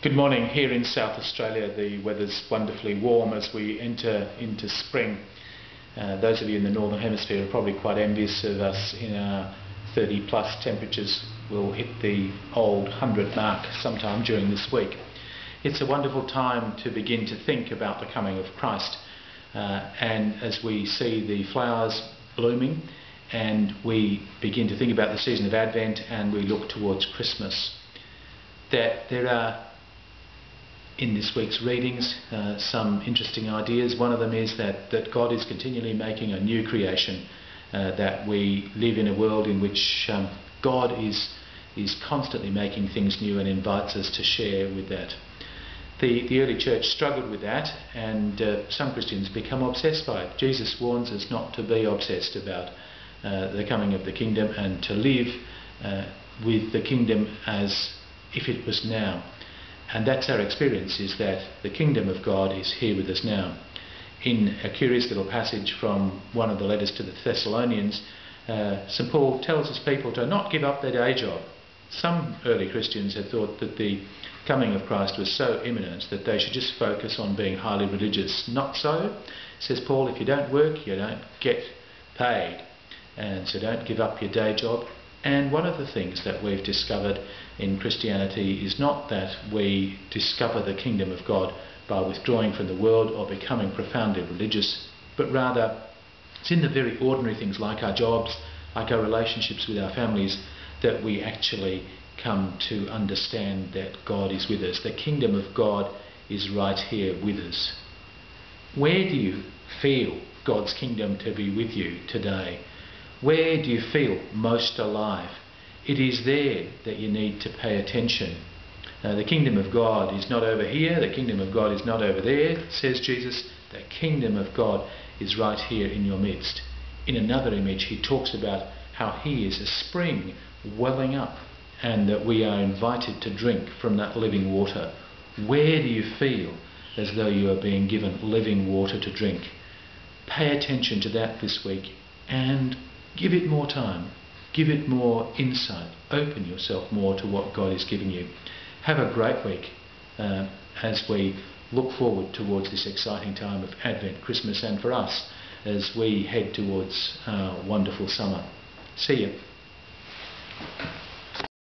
Good morning. Here in South Australia the weather's wonderfully warm as we enter into spring. Those of you in the Northern Hemisphere are probably quite envious of us in our 30 plus temperatures. We'll hit the old 100 mark sometime during this week. It's a wonderful time to begin to think about the coming of Christ, and as we see the flowers blooming and we begin to think about the season of Advent and we look towards Christmas, that there are in this week's readings some interesting ideas. One of them is that God is continually making a new creation, that we live in a world in which God is constantly making things new and invites us to share with that. The early church struggled with that, and some Christians become obsessed by it. Jesus warns us not to be obsessed about the coming of the kingdom and to live with the kingdom as if it was now. And that's our experience, is that the kingdom of God is here with us now. In a curious little passage from one of the letters to the Thessalonians, St. Paul tells his people to not give up their day job. Some early Christians had thought that the coming of Christ was so imminent that they should just focus on being highly religious. Not so, says Paul. If you don't work, you don't get paid, and so don't give up your day job. And one of the things that we've discovered in Christianity is not that we discover the kingdom of God by withdrawing from the world or becoming profoundly religious, but rather it's in the very ordinary things like our jobs, like our relationships with our families, that we actually come to understand that God is with us. The kingdom of God is right here with us. Where do you feel God's kingdom to be with you today? Where do you feel most alive? It is there that you need to pay attention. The kingdom of God is not over here, the kingdom of God is not over there, says Jesus. The kingdom of God is right here in your midst. In another image, he talks about how he is a spring welling up and that we are invited to drink from that living water. Where do you feel as though you are being given living water to drink? Pay attention to that this week and give it more time, give it more insight, open yourself more to what God is giving you. Have a great week as we look forward towards this exciting time of Advent, Christmas, and for us as we head towards wonderful summer. See you.